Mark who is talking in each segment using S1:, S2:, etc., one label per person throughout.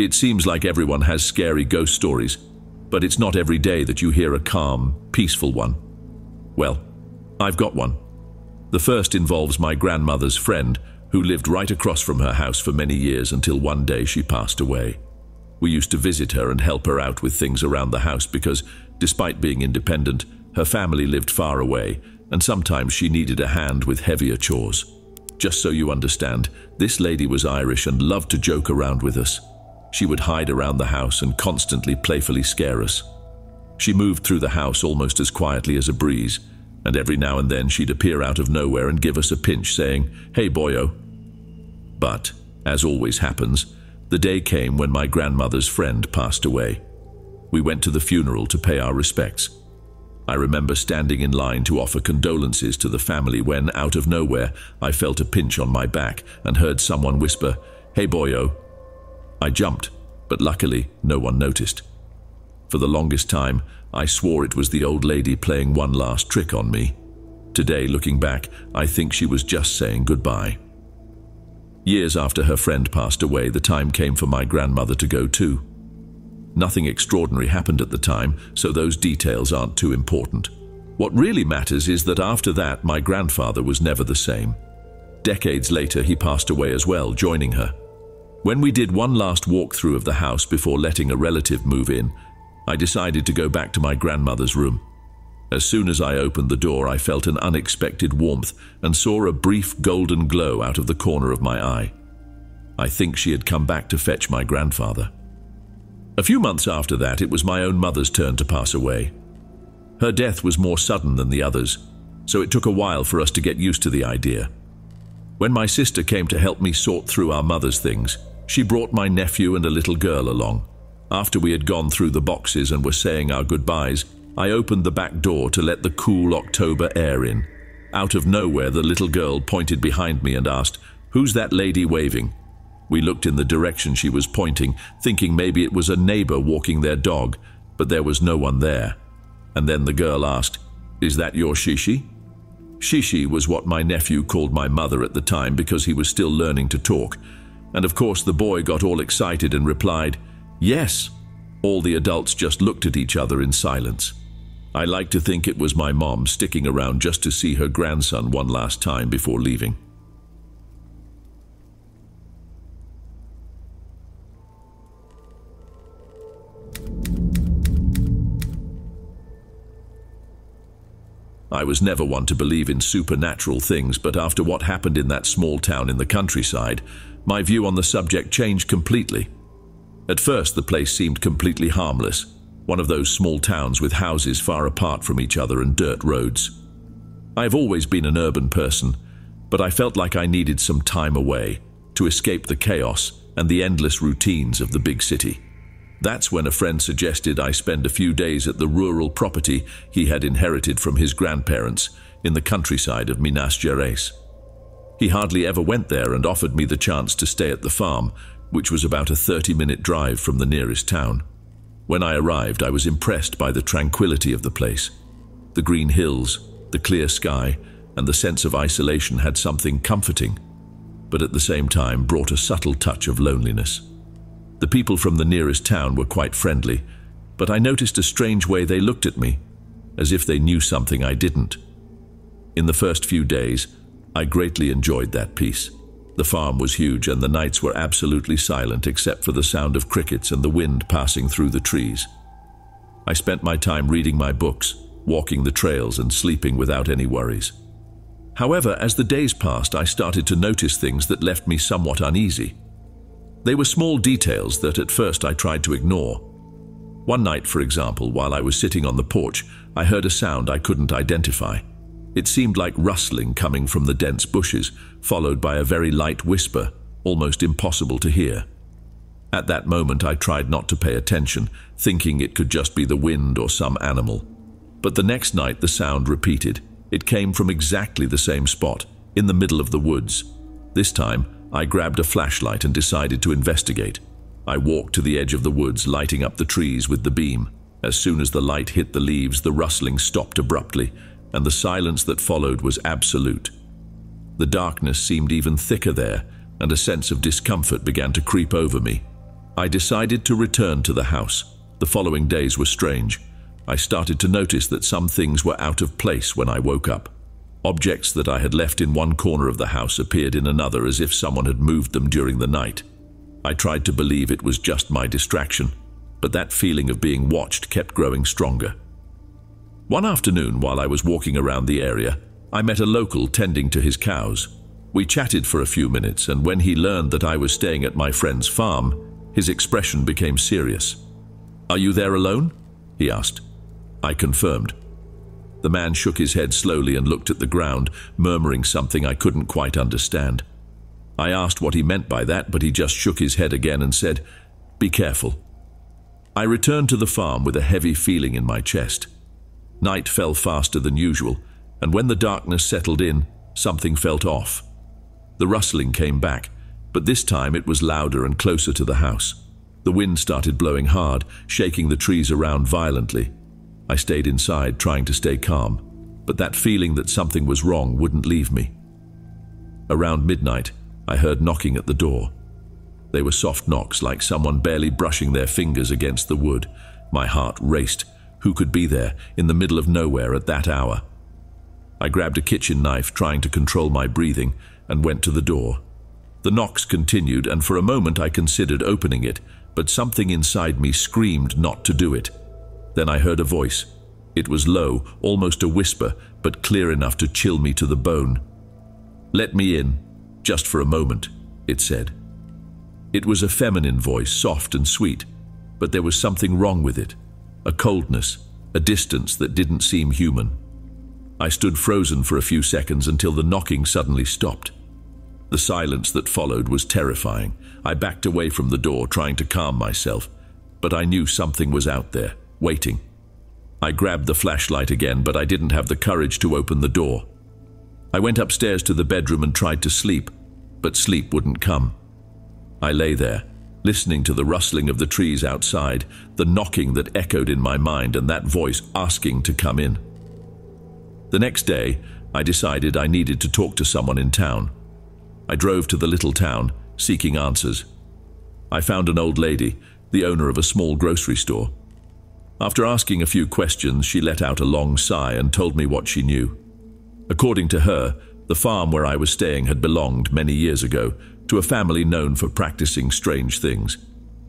S1: It seems like everyone has scary ghost stories, but it's not every day that you hear a calm, peaceful one. Well, I've got one. The first involves my grandmother's friend, who lived right across from her house for many years until one day she passed away. We used to visit her and help her out with things around the house because, despite being independent, her family lived far away, and sometimes she needed a hand with heavier chores. Just so you understand, this lady was Irish and loved to joke around with us. She would hide around the house and constantly playfully scare us. She moved through the house almost as quietly as a breeze, and every now and then she'd appear out of nowhere and give us a pinch, saying, "Hey, boyo." But, as always happens, the day came when my grandmother's friend passed away. We went to the funeral to pay our respects. I remember standing in line to offer condolences to the family when, out of nowhere, I felt a pinch on my back and heard someone whisper, "Hey, boyo." I jumped, but luckily no one noticed. For the longest time, I swore it was the old lady playing one last trick on me. Today, looking back, I think she was just saying goodbye. Years after her friend passed away, the time came for my grandmother to go too. Nothing extraordinary happened at the time, so those details aren't too important. What really matters is that after that, my grandfather was never the same. Decades later, he passed away as well, joining her. When we did one last walkthrough of the house before letting a relative move in, I decided to go back to my grandmother's room. As soon as I opened the door, I felt an unexpected warmth and saw a brief golden glow out of the corner of my eye. I think she had come back to fetch my grandfather. A few months after that, it was my own mother's turn to pass away. Her death was more sudden than the others, so it took a while for us to get used to the idea. When my sister came to help me sort through our mother's things, she brought my nephew and a little girl along. After we had gone through the boxes and were saying our goodbyes, I opened the back door to let the cool October air in. Out of nowhere, the little girl pointed behind me and asked, "Who's that lady waving?" We looked in the direction she was pointing, thinking maybe it was a neighbor walking their dog, but there was no one there. And then the girl asked, "Is that your Shishi?" Shishi was what my nephew called my mother at the time because he was still learning to talk. And of course the boy got all excited and replied, "Yes." All the adults just looked at each other in silence. I like to think it was my mom sticking around just to see her grandson one last time before leaving. I was never one to believe in supernatural things, but after what happened in that small town in the countryside, my view on the subject changed completely. At first, the place seemed completely harmless, one of those small towns with houses far apart from each other and dirt roads. I've always been an urban person, but I felt like I needed some time away to escape the chaos and the endless routines of the big city. That's when a friend suggested I spend a few days at the rural property he had inherited from his grandparents in the countryside of Minas Gerais. He hardly ever went there and offered me the chance to stay at the farm, which was about a 30-minute drive from the nearest town. When I arrived, I was impressed by the tranquility of the place. The green hills, the clear sky, and the sense of isolation had something comforting, but at the same time brought a subtle touch of loneliness. The people from the nearest town were quite friendly, but I noticed a strange way they looked at me, as if they knew something I didn't. In the first few days, I greatly enjoyed that peace. The farm was huge and the nights were absolutely silent except for the sound of crickets and the wind passing through the trees. I spent my time reading my books, walking the trails and sleeping without any worries. However, as the days passed, I started to notice things that left me somewhat uneasy. They were small details that at first I tried to ignore. One night, for example, while I was sitting on the porch, I heard a sound I couldn't identify. It seemed like rustling coming from the dense bushes, followed by a very light whisper, almost impossible to hear. At that moment, I tried not to pay attention, thinking it could just be the wind or some animal. But the next night, the sound repeated. It came from exactly the same spot, in the middle of the woods. This time, I grabbed a flashlight and decided to investigate. I walked to the edge of the woods, lighting up the trees with the beam. As soon as the light hit the leaves, the rustling stopped abruptly, and the silence that followed was absolute. The darkness seemed even thicker there, and a sense of discomfort began to creep over me. I decided to return to the house. The following days were strange. I started to notice that some things were out of place when I woke up. Objects that I had left in one corner of the house appeared in another as if someone had moved them during the night. I tried to believe it was just my distraction, but that feeling of being watched kept growing stronger. One afternoon, while I was walking around the area, I met a local tending to his cows. We chatted for a few minutes, and when he learned that I was staying at my friend's farm, his expression became serious. "Are you there alone?" he asked. I confirmed. The man shook his head slowly and looked at the ground, murmuring something I couldn't quite understand. I asked what he meant by that, but he just shook his head again and said, "Be careful." I returned to the farm with a heavy feeling in my chest. Night fell faster than usual, and when the darkness settled in, something felt off. The rustling came back, but this time it was louder and closer to the house. The wind started blowing hard, shaking the trees around violently. I stayed inside, trying to stay calm, but that feeling that something was wrong wouldn't leave me. Around midnight, I heard knocking at the door. They were soft knocks, like someone barely brushing their fingers against the wood. My heart raced. Who could be there, in the middle of nowhere at that hour? I grabbed a kitchen knife, trying to control my breathing, and went to the door. The knocks continued, and for a moment I considered opening it, but something inside me screamed not to do it. Then I heard a voice. It was low, almost a whisper, but clear enough to chill me to the bone. "Let me in, just for a moment," it said. It was a feminine voice, soft and sweet, but there was something wrong with it. A coldness, a distance that didn't seem human. I stood frozen for a few seconds until the knocking suddenly stopped. The silence that followed was terrifying. I backed away from the door, trying to calm myself, but I knew something was out there, waiting. I grabbed the flashlight again, but I didn't have the courage to open the door. I went upstairs to the bedroom and tried to sleep, but sleep wouldn't come. I lay there, listening to the rustling of the trees outside, the knocking that echoed in my mind, and that voice asking to come in. The next day, I decided I needed to talk to someone in town. I drove to the little town, seeking answers. I found an old lady, the owner of a small grocery store. After asking a few questions, she let out a long sigh and told me what she knew. According to her, the farm where I was staying had belonged, many years ago, to a family known for practicing strange things.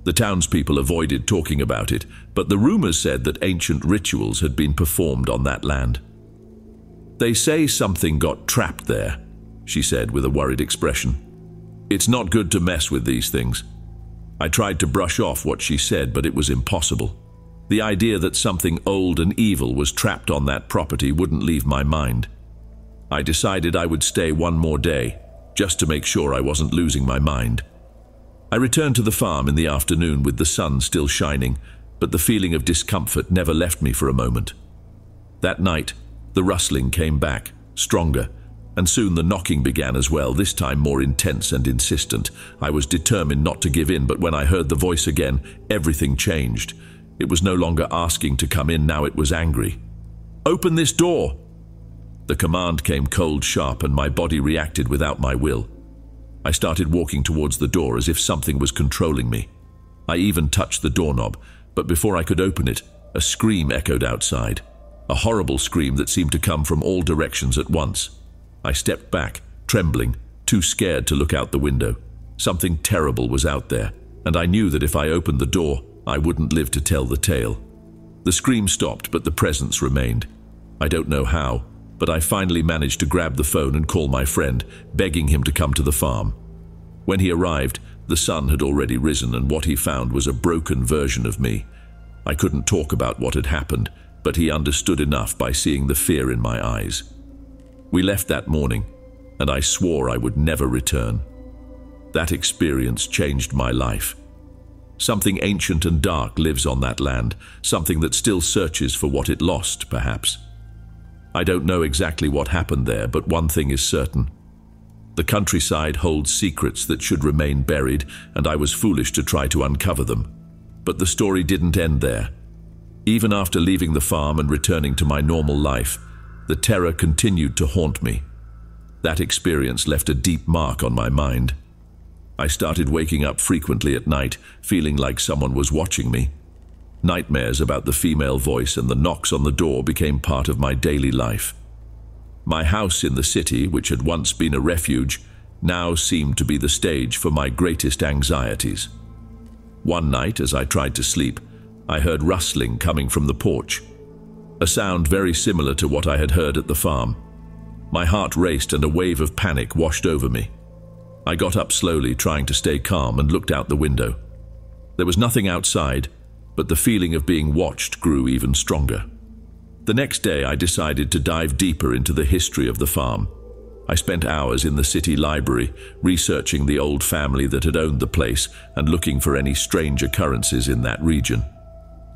S1: The townspeople avoided talking about it, but the rumors said that ancient rituals had been performed on that land. "They say something got trapped there," she said with a worried expression. "It's not good to mess with these things." I tried to brush off what she said, but it was impossible. The idea that something old and evil was trapped on that property wouldn't leave my mind. I decided I would stay one more day, just to make sure I wasn't losing my mind. I returned to the farm in the afternoon with the sun still shining, but the feeling of discomfort never left me for a moment. That night, the rustling came back, stronger, and soon the knocking began as well, this time more intense and insistent. I was determined not to give in, but when I heard the voice again, everything changed. It was no longer asking to come in, now it was angry. "Open this door!" The command came cold, sharp, and my body reacted without my will. I started walking towards the door as if something was controlling me. I even touched the doorknob, but before I could open it, a scream echoed outside. A horrible scream that seemed to come from all directions at once. I stepped back, trembling, too scared to look out the window. Something terrible was out there, and I knew that if I opened the door, I wouldn't live to tell the tale. The scream stopped, but the presence remained. I don't know how, but I finally managed to grab the phone and call my friend, begging him to come to the farm. When he arrived, the sun had already risen, and what he found was a broken version of me. I couldn't talk about what had happened, but he understood enough by seeing the fear in my eyes. We left that morning, and I swore I would never return. That experience changed my life. Something ancient and dark lives on that land, something that still searches for what it lost, perhaps. I don't know exactly what happened there, but one thing is certain. The countryside holds secrets that should remain buried, and I was foolish to try to uncover them. But the story didn't end there. Even after leaving the farm and returning to my normal life, the terror continued to haunt me. That experience left a deep mark on my mind. I started waking up frequently at night, feeling like someone was watching me. Nightmares about the female voice and the knocks on the door became part of my daily life. My house in the city, which had once been a refuge, now seemed to be the stage for my greatest anxieties. One night, as I tried to sleep, I heard rustling coming from the porch, a sound very similar to what I had heard at the farm. My heart raced and a wave of panic washed over me. I got up slowly, trying to stay calm, and looked out the window. There was nothing outside, but the feeling of being watched grew even stronger. The next day, I decided to dive deeper into the history of the farm. I spent hours in the city library, researching the old family that had owned the place and looking for any strange occurrences in that region.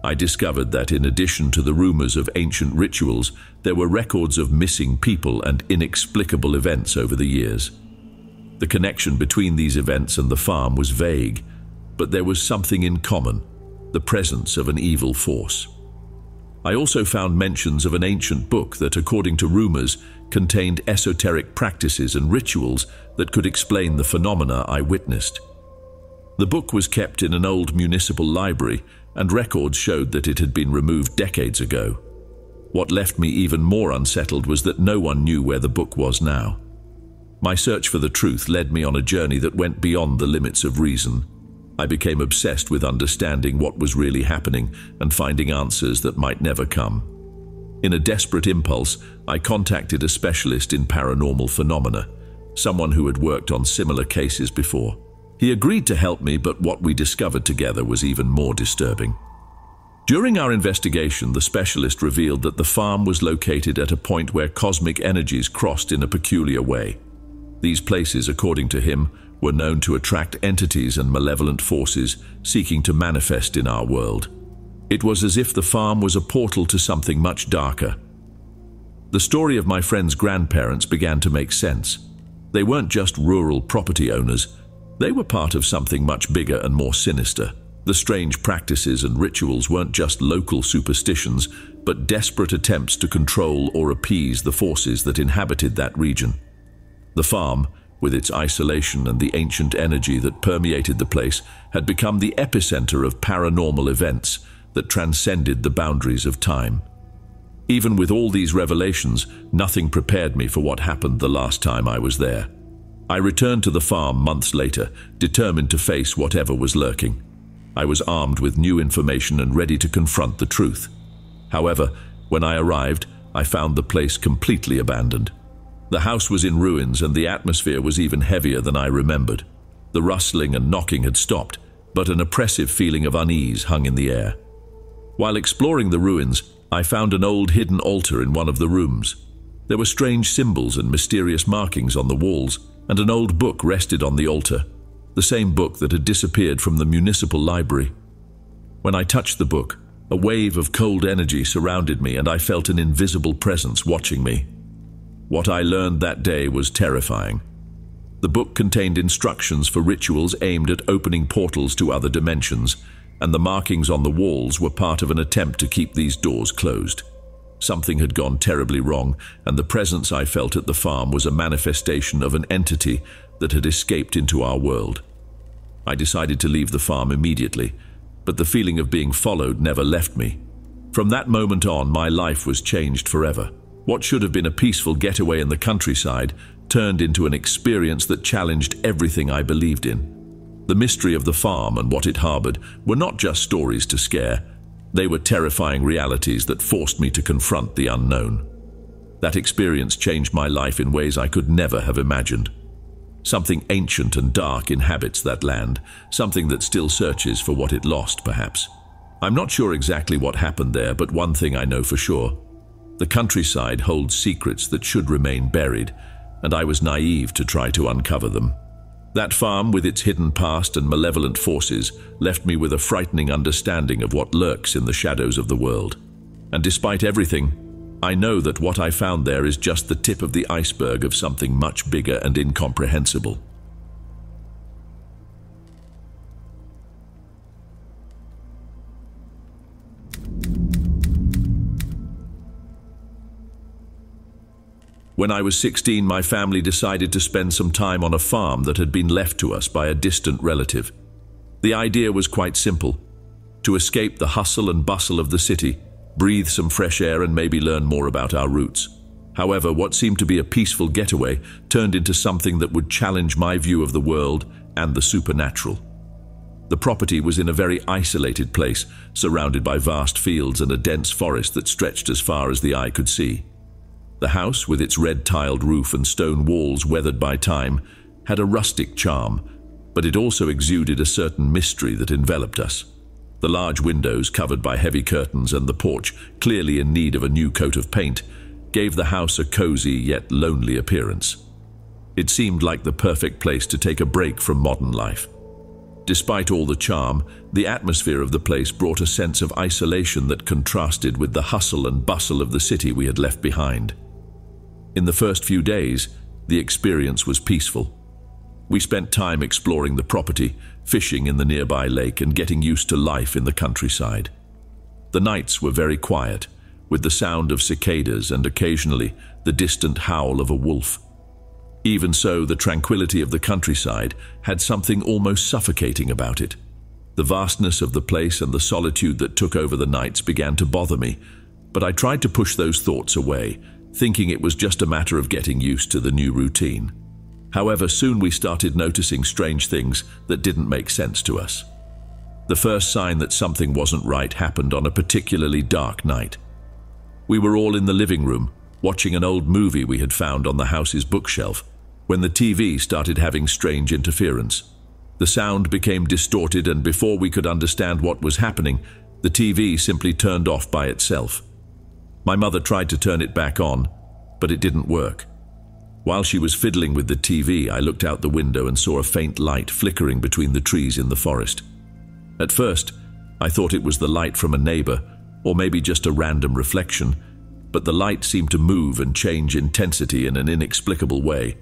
S1: I discovered that in addition to the rumors of ancient rituals, there were records of missing people and inexplicable events over the years. The connection between these events and the farm was vague, but there was something in common: the presence of an evil force. I also found mentions of an ancient book that, according to rumors, contained esoteric practices and rituals that could explain the phenomena I witnessed. The book was kept in an old municipal library, and records showed that it had been removed decades ago. What left me even more unsettled was that no one knew where the book was now. My search for the truth led me on a journey that went beyond the limits of reason. I became obsessed with understanding what was really happening and finding answers that might never come. In a desperate impulse, I contacted a specialist in paranormal phenomena, someone who had worked on similar cases before. He agreed to help me, but what we discovered together was even more disturbing. During our investigation, the specialist revealed that the farm was located at a point where cosmic energies crossed in a peculiar way. These places, according to him, were known to attract entities and malevolent forces seeking to manifest in our world. It was as if the farm was a portal to something much darker. The story of my friend's grandparents began to make sense. They weren't just rural property owners. They were part of something much bigger and more sinister. The strange practices and rituals weren't just local superstitions, but desperate attempts to control or appease the forces that inhabited that region. The farm, with its isolation and the ancient energy that permeated the place, had become the epicenter of paranormal events that transcended the boundaries of time. Even with all these revelations, nothing prepared me for what happened the last time I was there. I returned to the farm months later, determined to face whatever was lurking. I was armed with new information and ready to confront the truth. However, when I arrived, I found the place completely abandoned. The house was in ruins, and the atmosphere was even heavier than I remembered. The rustling and knocking had stopped, but an oppressive feeling of unease hung in the air. While exploring the ruins, I found an old hidden altar in one of the rooms. There were strange symbols and mysterious markings on the walls, and an old book rested on the altar, the same book that had disappeared from the municipal library. When I touched the book, a wave of cold energy surrounded me, and I felt an invisible presence watching me. What I learned that day was terrifying. The book contained instructions for rituals aimed at opening portals to other dimensions, and the markings on the walls were part of an attempt to keep these doors closed. Something had gone terribly wrong, and the presence I felt at the farm was a manifestation of an entity that had escaped into our world. I decided to leave the farm immediately, but the feeling of being followed never left me. From that moment on, my life was changed forever. What should have been a peaceful getaway in the countryside turned into an experience that challenged everything I believed in. The mystery of the farm and what it harbored were not just stories to scare. They were terrifying realities that forced me to confront the unknown. That experience changed my life in ways I could never have imagined. Something ancient and dark inhabits that land, something that still searches for what it lost, perhaps. I'm not sure exactly what happened there, but one thing I know for sure. The countryside holds secrets that should remain buried, and I was naive to try to uncover them. That farm, with its hidden past and malevolent forces, left me with a frightening understanding of what lurks in the shadows of the world. And despite everything, I know that what I found there is just the tip of the iceberg of something much bigger and incomprehensible. When I was 16, my family decided to spend some time on a farm that had been left to us by a distant relative. The idea was quite simple: to escape the hustle and bustle of the city, breathe some fresh air, and maybe learn more about our roots. However, what seemed to be a peaceful getaway turned into something that would challenge my view of the world and the supernatural. The property was in a very isolated place, surrounded by vast fields and a dense forest that stretched as far as the eye could see. The house, with its red-tiled roof and stone walls weathered by time, had a rustic charm, but it also exuded a certain mystery that enveloped us. The large windows, covered by heavy curtains, and the porch, clearly in need of a new coat of paint, gave the house a cozy yet lonely appearance. It seemed like the perfect place to take a break from modern life. Despite all the charm, the atmosphere of the place brought a sense of isolation that contrasted with the hustle and bustle of the city we had left behind. In the first few days, the experience was peaceful. We spent time exploring the property, fishing in the nearby lake, and getting used to life in the countryside. The nights were very quiet, with the sound of cicadas and occasionally the distant howl of a wolf. Even so, the tranquility of the countryside had something almost suffocating about it. The vastness of the place and the solitude that took over the nights began to bother me, but I tried to push those thoughts away, thinking it was just a matter of getting used to the new routine. However, soon we started noticing strange things that didn't make sense to us. The first sign that something wasn't right happened on a particularly dark night. We were all in the living room, watching an old movie we had found on the house's bookshelf, when the TV started having strange interference. The sound became distorted, and before we could understand what was happening, the TV simply turned off by itself. My mother tried to turn it back on, but it didn't work. While she was fiddling with the TV, I looked out the window and saw a faint light flickering between the trees in the forest. At first, I thought it was the light from a neighbor, or maybe just a random reflection, but the light seemed to move and change intensity in an inexplicable way.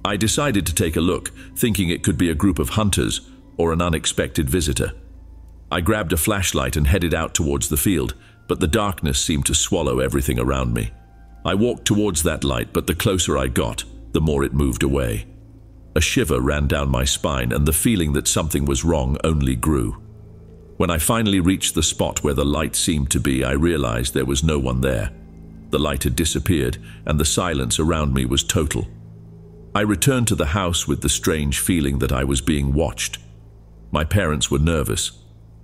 S1: I decided to take a look, thinking it could be a group of hunters or an unexpected visitor. I grabbed a flashlight and headed out towards the field, but the darkness seemed to swallow everything around me. I walked towards that light, but the closer I got, the more it moved away. A shiver ran down my spine, and the feeling that something was wrong only grew. When I finally reached the spot where the light seemed to be, I realized there was no one there. The light had disappeared, and the silence around me was total. I returned to the house with the strange feeling that I was being watched. My parents were nervous,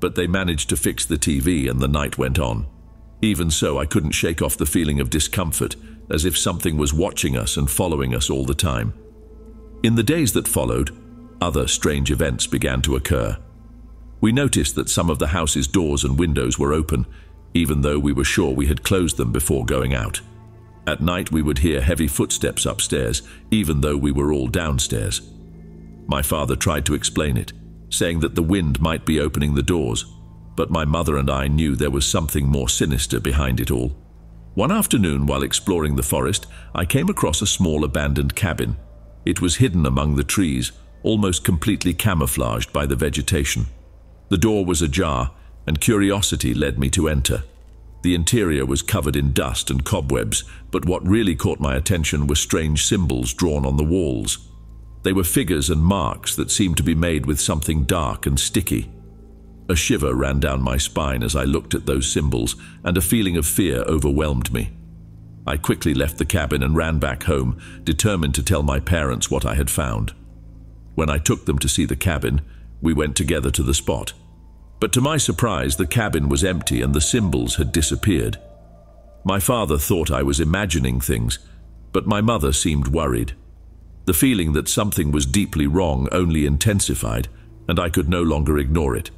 S1: but they managed to fix the TV, and the night went on. Even so, I couldn't shake off the feeling of discomfort, as if something was watching us and following us all the time. In the days that followed, other strange events began to occur. We noticed that some of the house's doors and windows were open, even though we were sure we had closed them before going out. At night, we would hear heavy footsteps upstairs, even though we were all downstairs. My father tried to explain it, saying that the wind might be opening the doors, but my mother and I knew there was something more sinister behind it all. One afternoon, while exploring the forest, I came across a small abandoned cabin. It was hidden among the trees, almost completely camouflaged by the vegetation. The door was ajar, and curiosity led me to enter. The interior was covered in dust and cobwebs, but what really caught my attention were strange symbols drawn on the walls. They were figures and marks that seemed to be made with something dark and sticky. A shiver ran down my spine as I looked at those symbols, and a feeling of fear overwhelmed me. I quickly left the cabin and ran back home, determined to tell my parents what I had found. When I took them to see the cabin, we went together to the spot. But to my surprise, the cabin was empty and the symbols had disappeared. My father thought I was imagining things, but my mother seemed worried. The feeling that something was deeply wrong only intensified, and I could no longer ignore it.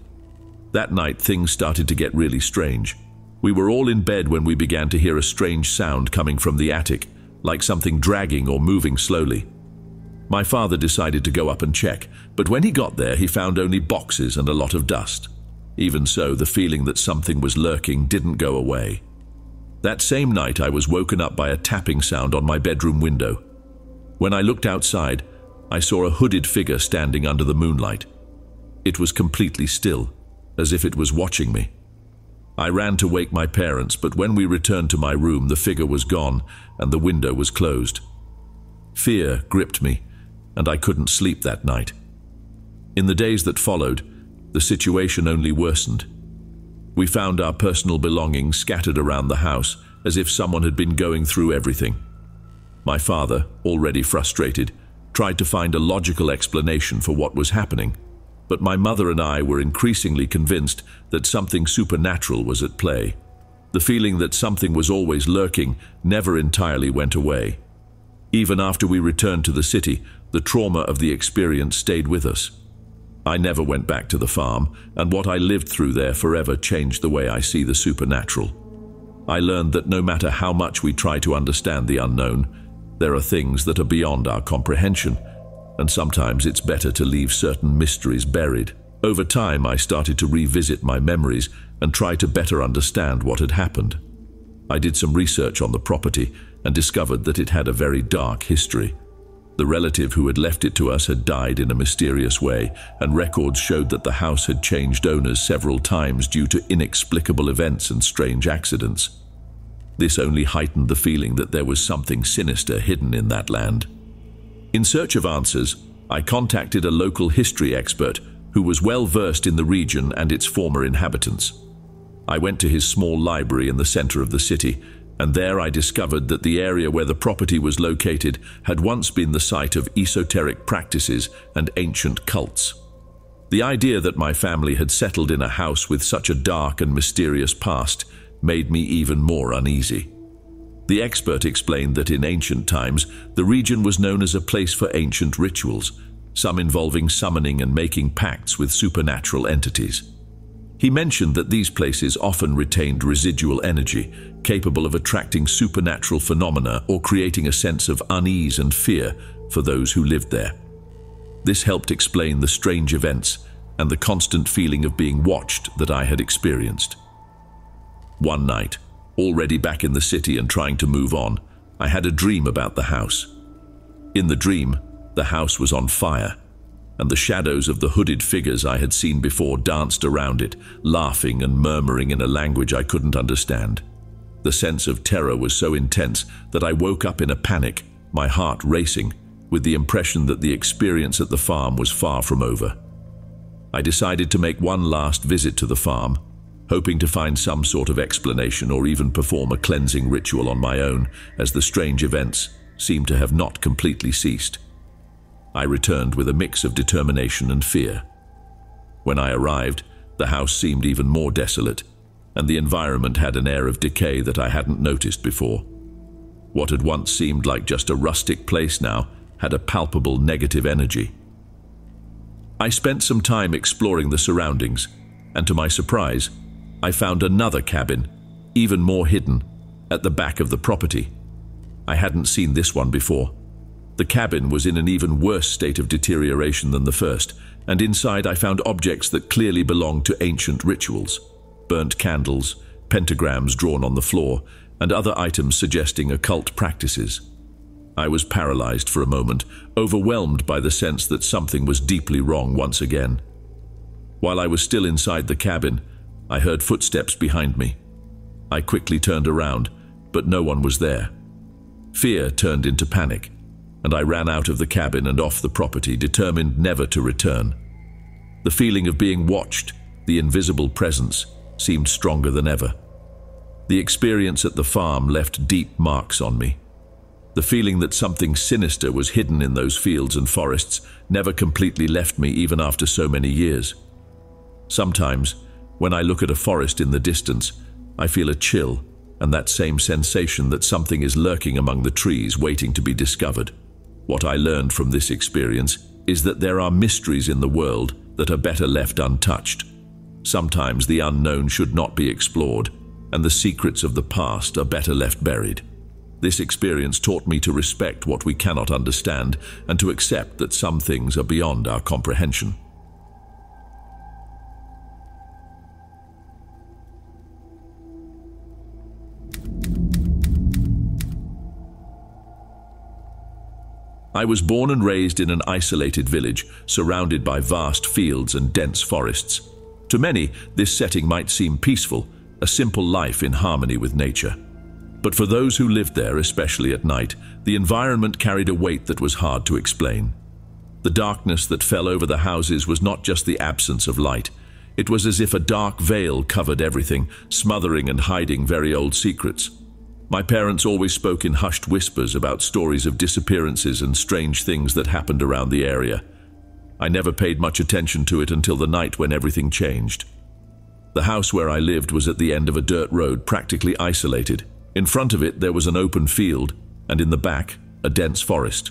S1: That night, things started to get really strange. We were all in bed when we began to hear a strange sound coming from the attic, like something dragging or moving slowly. My father decided to go up and check, but when he got there, he found only boxes and a lot of dust. Even so, the feeling that something was lurking didn't go away. That same night, I was woken up by a tapping sound on my bedroom window. When I looked outside, I saw a hooded figure standing under the moonlight. It was completely still, as if it was watching me. I ran to wake my parents, but when we returned to my room, the figure was gone and the window was closed. Fear gripped me, and I couldn't sleep that night. In the days that followed, the situation only worsened. We found our personal belongings scattered around the house, as if someone had been going through everything. My father, already frustrated, tried to find a logical explanation for what was happening, but my mother and I were increasingly convinced that something supernatural was at play. The feeling that something was always lurking never entirely went away. Even after we returned to the city, the trauma of the experience stayed with us. I never went back to the farm, and what I lived through there forever changed the way I see the supernatural. I learned that no matter how much we try to understand the unknown, there are things that are beyond our comprehension, and sometimes it's better to leave certain mysteries buried. Over time, I started to revisit my memories and try to better understand what had happened. I did some research on the property and discovered that it had a very dark history. The relative who had left it to us had died in a mysterious way, and records showed that the house had changed owners several times due to inexplicable events and strange accidents. This only heightened the feeling that there was something sinister hidden in that land. In search of answers, I contacted a local history expert who was well versed in the region and its former inhabitants. I went to his small library in the center of the city, and there I discovered that the area where the property was located had once been the site of esoteric practices and ancient cults. The idea that my family had settled in a house with such a dark and mysterious past made me even more uneasy. The expert explained that in ancient times, the region was known as a place for ancient rituals, some involving summoning and making pacts with supernatural entities. He mentioned that these places often retained residual energy, capable of attracting supernatural phenomena or creating a sense of unease and fear for those who lived there. This helped explain the strange events and the constant feeling of being watched that I had experienced. One night, already back in the city and trying to move on, I had a dream about the house. In the dream, the house was on fire, and the shadows of the hooded figures I had seen before danced around it, laughing and murmuring in a language I couldn't understand. The sense of terror was so intense that I woke up in a panic, my heart racing, with the impression that the experience at the farm was far from over. I decided to make one last visit to the farm, hoping to find some sort of explanation or even perform a cleansing ritual on my own, as the strange events seemed to have not completely ceased. I returned with a mix of determination and fear. When I arrived, the house seemed even more desolate, and the environment had an air of decay that I hadn't noticed before. What had once seemed like just a rustic place now had a palpable negative energy. I spent some time exploring the surroundings, and to my surprise, I found another cabin, even more hidden, at the back of the property. I hadn't seen this one before. The cabin was in an even worse state of deterioration than the first, and inside I found objects that clearly belonged to ancient rituals: burnt candles, pentagrams drawn on the floor, and other items suggesting occult practices. I was paralyzed for a moment, overwhelmed by the sense that something was deeply wrong once again. While I was still inside the cabin, I heard footsteps behind me. I quickly turned around, but no one was there. Fear turned into panic, and I ran out of the cabin and off the property, determined never to return. The feeling of being watched, the invisible presence, seemed stronger than ever. The experience at the farm left deep marks on me. The feeling that something sinister was hidden in those fields and forests never completely left me even after so many years. Sometimes, when I look at a forest in the distance, I feel a chill and that same sensation that something is lurking among the trees waiting to be discovered. What I learned from this experience is that there are mysteries in the world that are better left untouched. Sometimes the unknown should not be explored, and the secrets of the past are better left buried. This experience taught me to respect what we cannot understand and to accept that some things are beyond our comprehension. I was born and raised in an isolated village, surrounded by vast fields and dense forests. To many, this setting might seem peaceful, a simple life in harmony with nature. But for those who lived there, especially at night, The environment carried a weight that was hard to explain. The darkness that fell over the houses was not just the absence of light. It was as if a dark veil covered everything, smothering and hiding very old secrets. My parents always spoke in hushed whispers about stories of disappearances and strange things that happened around the area. I never paid much attention to it until the night when everything changed. The house where I lived was at the end of a dirt road, practically isolated. In front of it there was an open field, and in the back, a dense forest.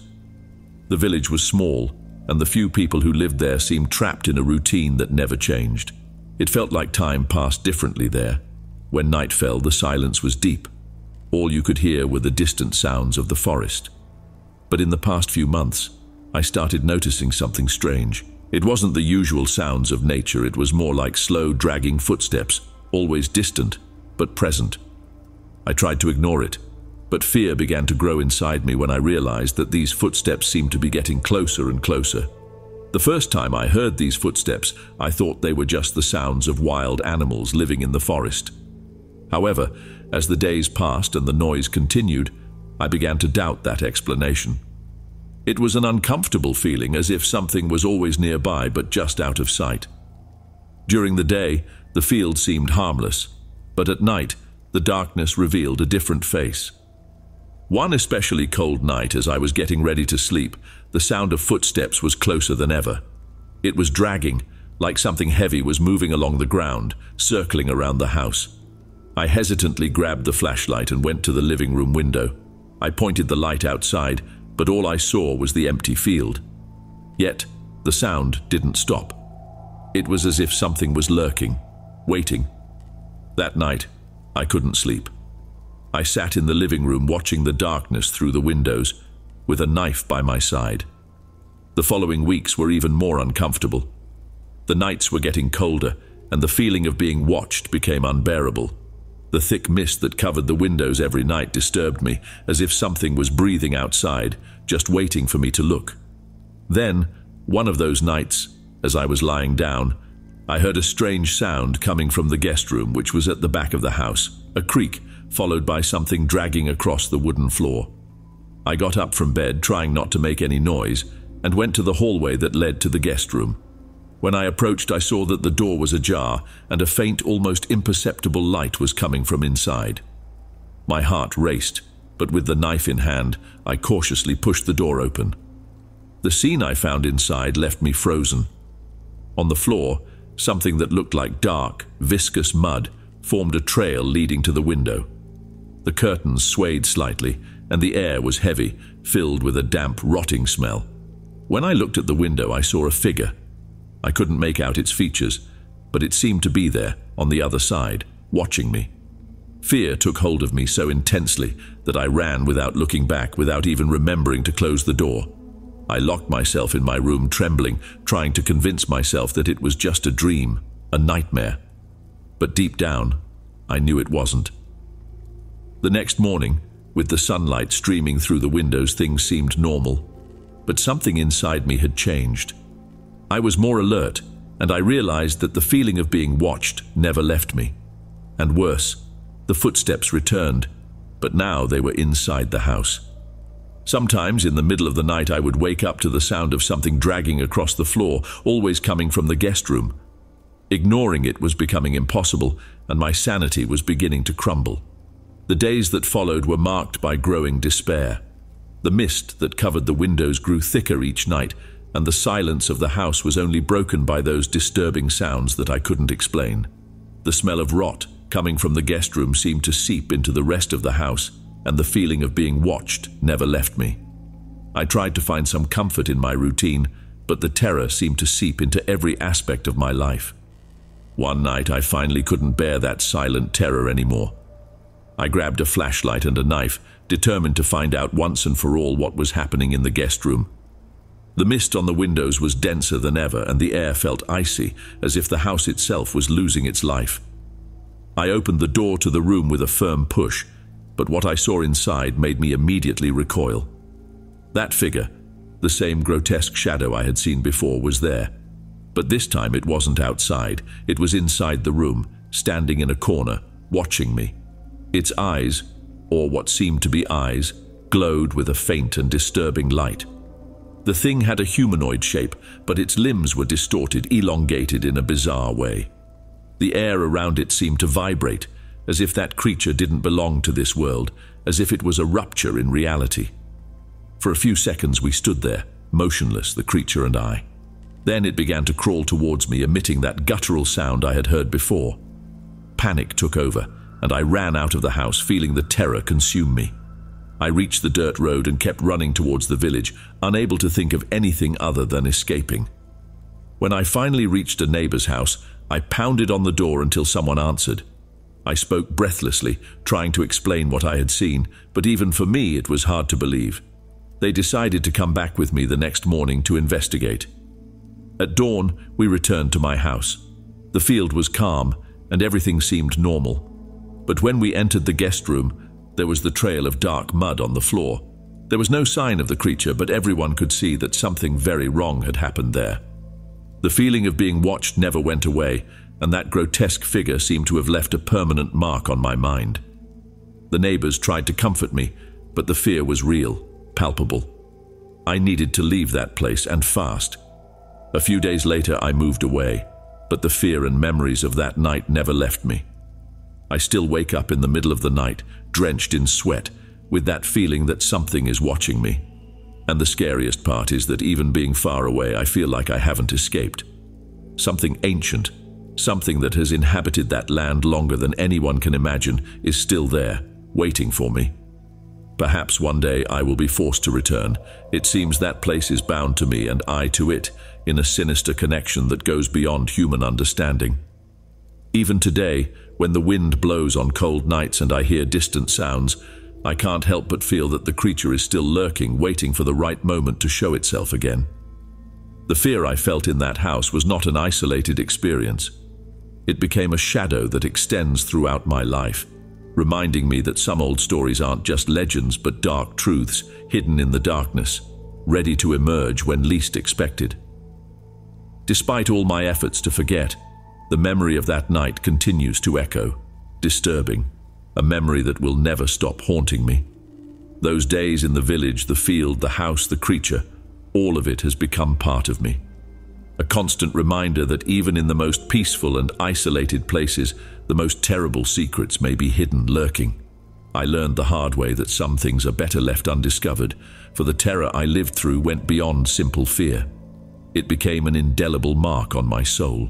S1: The village was small, and the few people who lived there seemed trapped in a routine that never changed. It felt like time passed differently there. When night fell, the silence was deep. All you could hear were the distant sounds of the forest. But in the past few months, I started noticing something strange. It wasn't the usual sounds of nature, it was more like slow, dragging footsteps, always distant, but present. I tried to ignore it, but fear began to grow inside me when I realized that these footsteps seemed to be getting closer and closer. The first time I heard these footsteps, I thought they were just the sounds of wild animals living in the forest. However, as the days passed and the noise continued, I began to doubt that explanation. It was an uncomfortable feeling, as if something was always nearby but just out of sight. During the day, the field seemed harmless, but at night, the darkness revealed a different face. One especially cold night, as I was getting ready to sleep, the sound of footsteps was closer than ever. It was dragging, like something heavy was moving along the ground, circling around the house. I hesitantly grabbed the flashlight and went to the living room window. I pointed the light outside, but all I saw was the empty field. Yet, the sound didn't stop. It was as if something was lurking, waiting. That night, I couldn't sleep. I sat in the living room watching the darkness through the windows, with a knife by my side. The following weeks were even more uncomfortable. The nights were getting colder, and the feeling of being watched became unbearable. The thick mist that covered the windows every night disturbed me, as if something was breathing outside, just waiting for me to look. Then, one of those nights, as I was lying down, I heard a strange sound coming from the guest room, which was at the back of the house, a creak, followed by something dragging across the wooden floor. I got up from bed, trying not to make any noise, and went to the hallway that led to the guest room. When I approached, I saw that the door was ajar, and a faint, almost imperceptible light was coming from inside. My heart raced, but with the knife in hand, I cautiously pushed the door open. The scene I found inside left me frozen. On the floor, something that looked like dark, viscous mud formed a trail leading to the window. The curtains swayed slightly, and the air was heavy, filled with a damp, rotting smell. When I looked at the window, I saw a figure. I couldn't make out its features, but it seemed to be there, on the other side, watching me. Fear took hold of me so intensely that I ran without looking back, without even remembering to close the door. I locked myself in my room, trembling, trying to convince myself that it was just a dream, a nightmare. But deep down, I knew it wasn't. The next morning, with the sunlight streaming through the windows, things seemed normal. But something inside me had changed. I was more alert, and I realized that the feeling of being watched never left me. And worse, the footsteps returned, but now they were inside the house. Sometimes in the middle of the night I would wake up to the sound of something dragging across the floor, always coming from the guest room. Ignoring it was becoming impossible, and my sanity was beginning to crumble. The days that followed were marked by growing despair. The mist that covered the windows grew thicker each night, and the silence of the house was only broken by those disturbing sounds that I couldn't explain. The smell of rot coming from the guest room seemed to seep into the rest of the house, and the feeling of being watched never left me. I tried to find some comfort in my routine, but the terror seemed to seep into every aspect of my life. One night I finally couldn't bear that silent terror anymore. I grabbed a flashlight and a knife, determined to find out once and for all what was happening in the guest room. The mist on the windows was denser than ever, and the air felt icy, as if the house itself was losing its life. I opened the door to the room with a firm push, but what I saw inside made me immediately recoil. That figure, the same grotesque shadow I had seen before, was there. But this time it wasn't outside, it was inside the room, standing in a corner, watching me. Its eyes, or what seemed to be eyes, glowed with a faint and disturbing light. The thing had a humanoid shape, but its limbs were distorted, elongated in a bizarre way. The air around it seemed to vibrate, as if that creature didn't belong to this world, as if it was a rupture in reality. For a few seconds we stood there, motionless, the creature and I. Then it began to crawl towards me, emitting that guttural sound I had heard before. Panic took over, and I ran out of the house, feeling the terror consume me. I reached the dirt road and kept running towards the village, unable to think of anything other than escaping. When I finally reached a neighbor's house, I pounded on the door until someone answered. I spoke breathlessly, trying to explain what I had seen, but even for me it was hard to believe. They decided to come back with me the next morning to investigate. At dawn, we returned to my house. The field was calm, and everything seemed normal. But when we entered the guest room, there was the trail of dark mud on the floor. There was no sign of the creature, but everyone could see that something very wrong had happened there. The feeling of being watched never went away, and that grotesque figure seemed to have left a permanent mark on my mind. The neighbors tried to comfort me, but the fear was real, palpable. I needed to leave that place, and fast. A few days later I moved away, but the fear and memories of that night never left me. I still wake up in the middle of the night, drenched in sweat, with that feeling that something is watching me. And the scariest part is that even being far away, I feel like I haven't escaped. Something ancient, something that has inhabited that land longer than anyone can imagine, is still there, waiting for me. Perhaps one day I will be forced to return. It seems that place is bound to me and I to it, in a sinister connection that goes beyond human understanding. Even today, when the wind blows on cold nights and I hear distant sounds, I can't help but feel that the creature is still lurking, waiting for the right moment to show itself again. The fear I felt in that house was not an isolated experience. It became a shadow that extends throughout my life, reminding me that some old stories aren't just legends but dark truths hidden in the darkness, ready to emerge when least expected. Despite all my efforts to forget, the memory of that night continues to echo, disturbing, a memory that will never stop haunting me. Those days in the village, the field, the house, the creature, all of it has become part of me. A constant reminder that even in the most peaceful and isolated places, the most terrible secrets may be hidden, lurking. I learned the hard way that some things are better left undiscovered, for the terror I lived through went beyond simple fear. It became an indelible mark on my soul.